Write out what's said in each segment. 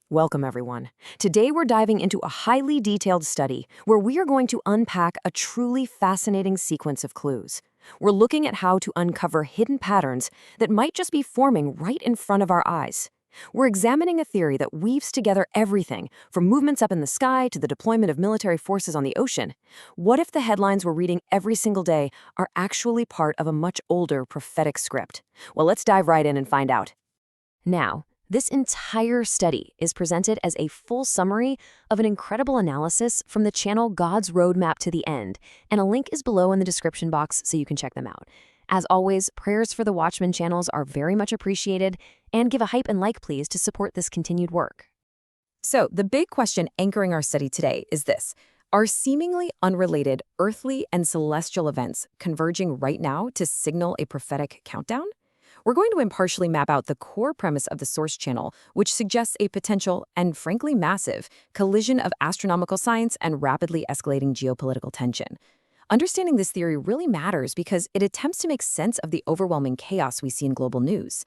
Welcome, everyone. Today we're diving into a highly detailed study where we are going to unpack a truly fascinating sequence of clues. We're looking at how to uncover hidden patterns that might just be forming right in front of our eyes. We're examining a theory that weaves together everything from movements up in the sky to the deployment of military forces on the ocean. What if the headlines we're reading every single day are actually part of a much older prophetic script? Well, let's dive right in and find out. Now, this entire study is presented as a full summary of an incredible analysis from the channel God's Roadmap to the End, and a link is below in the description box so you can check them out. As always, prayers for the Watchmen channels are very much appreciated, and give a hype and like please to support this continued work. So, the big question anchoring our study today is this: are seemingly unrelated earthly and celestial events converging right now to signal a prophetic countdown? We're going to impartially map out the core premise of the source channel, which suggests a potential, and frankly massive, collision of astronomical science and rapidly escalating geopolitical tension. Understanding this theory really matters because it attempts to make sense of the overwhelming chaos we see in global news.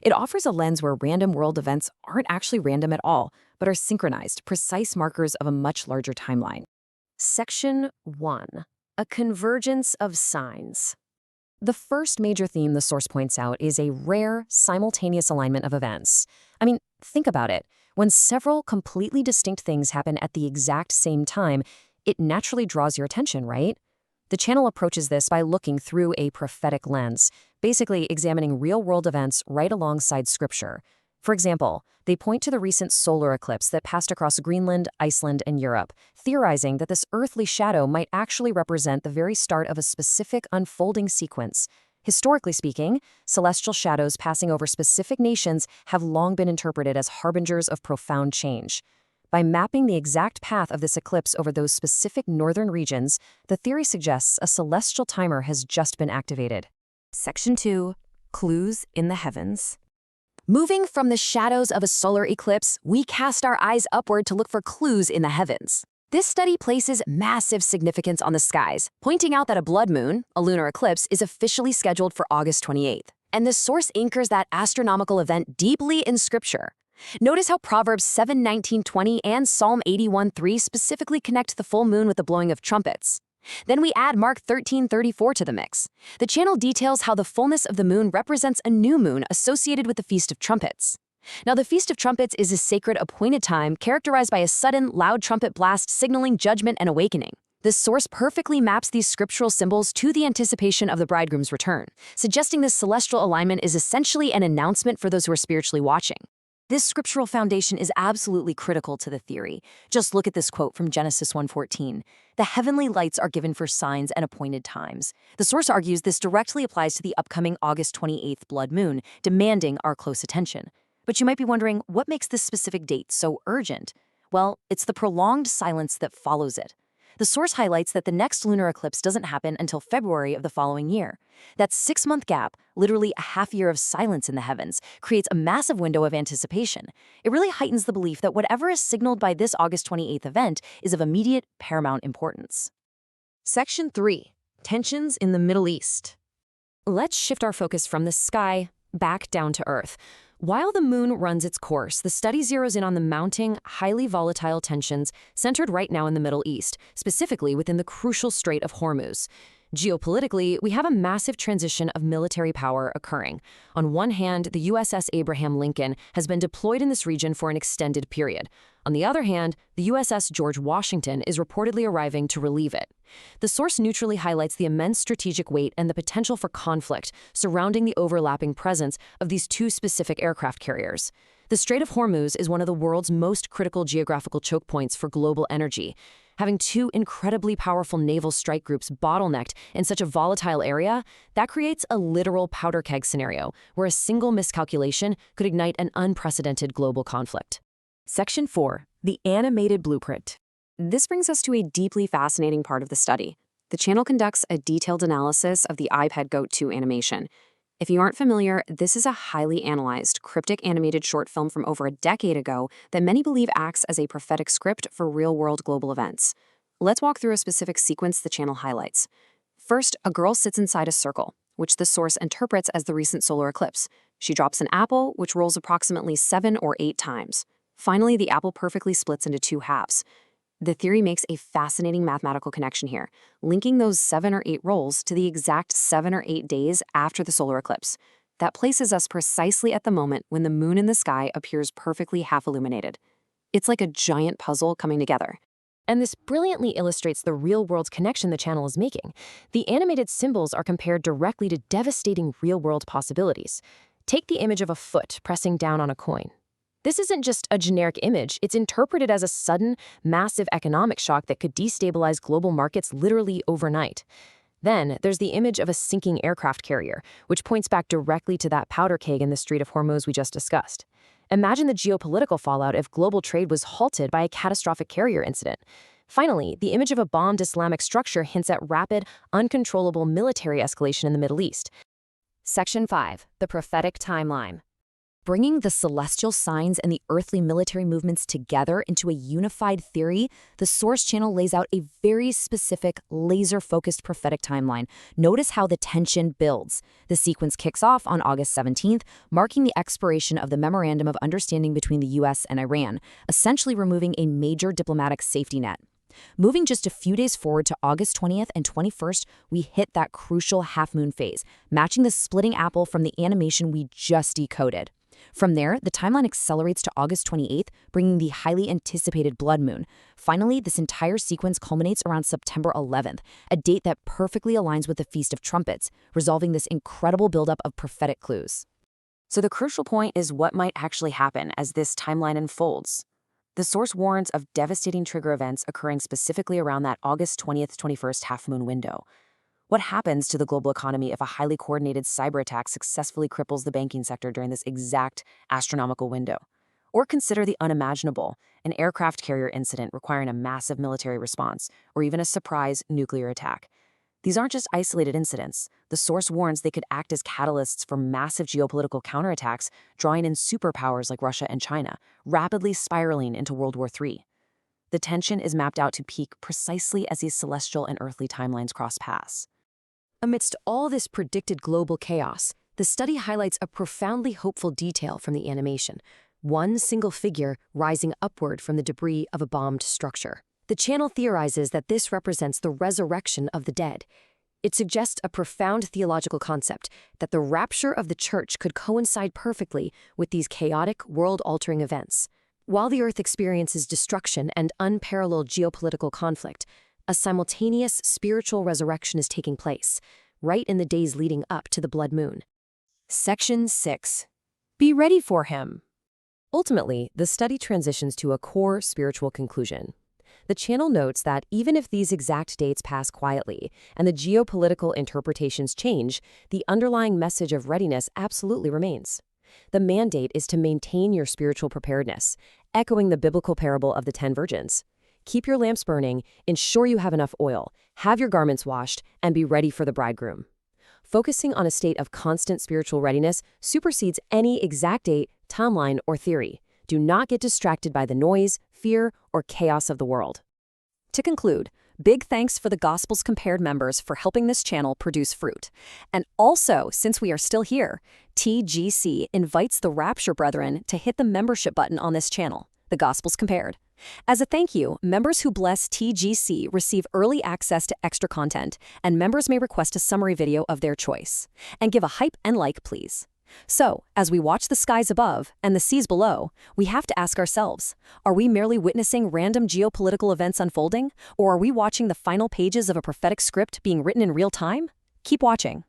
It offers a lens where random world events aren't actually random at all, but are synchronized, precise markers of a much larger timeline. Section 1. A convergence of signs. The first major theme the source points out is a rare, simultaneous alignment of events. I mean, think about it. When several completely distinct things happen at the exact same time, it naturally draws your attention, right? The channel approaches this by looking through a prophetic lens, basically examining real-world events right alongside scripture. For example, they point to the recent solar eclipse that passed across Greenland, Iceland, and Europe, theorizing that this earthly shadow might actually represent the very start of a specific unfolding sequence. Historically speaking, celestial shadows passing over specific nations have long been interpreted as harbingers of profound change. By mapping the exact path of this eclipse over those specific northern regions, the theory suggests a celestial timer has just been activated. Section 2. Clues in the heavens. Moving from the shadows of a solar eclipse, we cast our eyes upward to look for clues in the heavens. This study places massive significance on the skies, pointing out that a blood moon, a lunar eclipse, is officially scheduled for August 28th. And the source anchors that astronomical event deeply in Scripture. Notice how Proverbs 7:19-20 and Psalm 81:3 specifically connect the full moon with the blowing of trumpets. Then we add Mark 13:34 to the mix. The channel details how the fullness of the moon represents a new moon associated with the Feast of Trumpets. Now, the Feast of Trumpets is a sacred appointed time characterized by a sudden, loud trumpet blast signaling judgment and awakening. This source perfectly maps these scriptural symbols to the anticipation of the bridegroom's return, suggesting this celestial alignment is essentially an announcement for those who are spiritually watching. This scriptural foundation is absolutely critical to the theory. Just look at this quote from Genesis 1:14. The heavenly lights are given for signs and appointed times. The source argues this directly applies to the upcoming August 28th blood moon, demanding our close attention. But you might be wondering, what makes this specific date so urgent? Well, it's the prolonged silence that follows it. The source highlights that the next lunar eclipse doesn't happen until February of the following year. That 6-month gap, literally a half year of silence in the heavens, creates a massive window of anticipation. It really heightens the belief that whatever is signaled by this August 28th event is of immediate, paramount importance. Section 3. Tensions in the Middle East. Let's shift our focus from the sky back down to Earth. While the moon runs its course, the study zeroes in on the mounting, highly volatile tensions centered right now in the Middle East, specifically within the crucial Strait of Hormuz. Geopolitically, we have a massive transition of military power occurring. On one hand, the USS Abraham Lincoln has been deployed in this region for an extended period. On the other hand, the USS George Washington is reportedly arriving to relieve it. The source neutrally highlights the immense strategic weight and the potential for conflict surrounding the overlapping presence of these two specific aircraft carriers. The Strait of Hormuz is one of the world's most critical geographical choke points for global energy. Having two incredibly powerful naval strike groups bottlenecked in such a volatile area, that creates a literal powder keg scenario where a single miscalculation could ignite an unprecedented global conflict. Section 4. The Animated Blueprint. This brings us to a deeply fascinating part of the study. The channel conducts a detailed analysis of the iPad Goat 2 animation. If you aren't familiar, this is a highly analyzed, cryptic animated short film from over a decade ago that many believe acts as a prophetic script for real-world global events. Let's walk through a specific sequence the channel highlights. First, a girl sits inside a circle, which the source interprets as the recent solar eclipse. She drops an apple, which rolls approximately 7 or 8 times. Finally, the apple perfectly splits into two halves. The theory makes a fascinating mathematical connection here, linking those 7 or 8 rolls to the exact 7 or 8 days after the solar eclipse. That places us precisely at the moment when the moon in the sky appears perfectly half-illuminated. It's like a giant puzzle coming together. And this brilliantly illustrates the real-world connection the channel is making. The animated symbols are compared directly to devastating real-world possibilities. Take the image of a foot pressing down on a coin. This isn't just a generic image, it's interpreted as a sudden, massive economic shock that could destabilize global markets literally overnight. Then, there's the image of a sinking aircraft carrier, which points back directly to that powder keg in the Strait of Hormuz we just discussed. Imagine the geopolitical fallout if global trade was halted by a catastrophic carrier incident. Finally, the image of a bombed Islamic structure hints at rapid, uncontrollable military escalation in the Middle East. Section 5. The Prophetic Timeline. Bringing the celestial signs and the earthly military movements together into a unified theory, the Source Channel lays out a very specific, laser-focused prophetic timeline. Notice how the tension builds. The sequence kicks off on August 17th, marking the expiration of the Memorandum of Understanding between the U.S. and Iran, essentially removing a major diplomatic safety net. Moving just a few days forward to August 20th and 21st, we hit that crucial half-moon phase, matching the splitting apple from the animation we just decoded. From there, the timeline accelerates to August 28th, bringing the highly anticipated blood moon. Finally, this entire sequence culminates around September 11th, a date that perfectly aligns with the Feast of Trumpets, resolving this incredible buildup of prophetic clues. So the crucial point is what might actually happen as this timeline unfolds. The source warns of devastating trigger events occurring specifically around that August 20th, 21st half-moon window. What happens to the global economy if a highly coordinated cyber attack successfully cripples the banking sector during this exact astronomical window? Or consider the unimaginable, an aircraft carrier incident requiring a massive military response, or even a surprise nuclear attack. These aren't just isolated incidents. The source warns they could act as catalysts for massive geopolitical counterattacks, drawing in superpowers like Russia and China, rapidly spiraling into World War III. The tension is mapped out to peak precisely as these celestial and earthly timelines cross paths. Amidst all this predicted global chaos, the study highlights a profoundly hopeful detail from the animation: one single figure rising upward from the debris of a bombed structure. The channel theorizes that this represents the resurrection of the dead. It suggests a profound theological concept that the rapture of the church could coincide perfectly with these chaotic, world-altering events. While the Earth experiences destruction and unparalleled geopolitical conflict, a simultaneous spiritual resurrection is taking place, right in the days leading up to the blood moon. Section 6. Be ready for him. Ultimately, the study transitions to a core spiritual conclusion. The channel notes that even if these exact dates pass quietly and the geopolitical interpretations change, the underlying message of readiness absolutely remains. The mandate is to maintain your spiritual preparedness, echoing the biblical parable of the 10 virgins. Keep your lamps burning, ensure you have enough oil, have your garments washed, and be ready for the bridegroom. Focusing on a state of constant spiritual readiness supersedes any exact date, timeline, or theory. Do not get distracted by the noise, fear, or chaos of the world. To conclude, big thanks for the Gospels Compared members for helping this channel produce fruit. And also, since we are still here, TGC invites the Rapture Brethren to hit the membership button on this channel, the Gospels Compared. As a thank you, members who bless TGC receive early access to extra content, and members may request a summary video of their choice. And give a hype and like, please. So, as we watch the skies above and the seas below, we have to ask ourselves, are we merely witnessing random geopolitical events unfolding, or are we watching the final pages of a prophetic script being written in real time? Keep watching.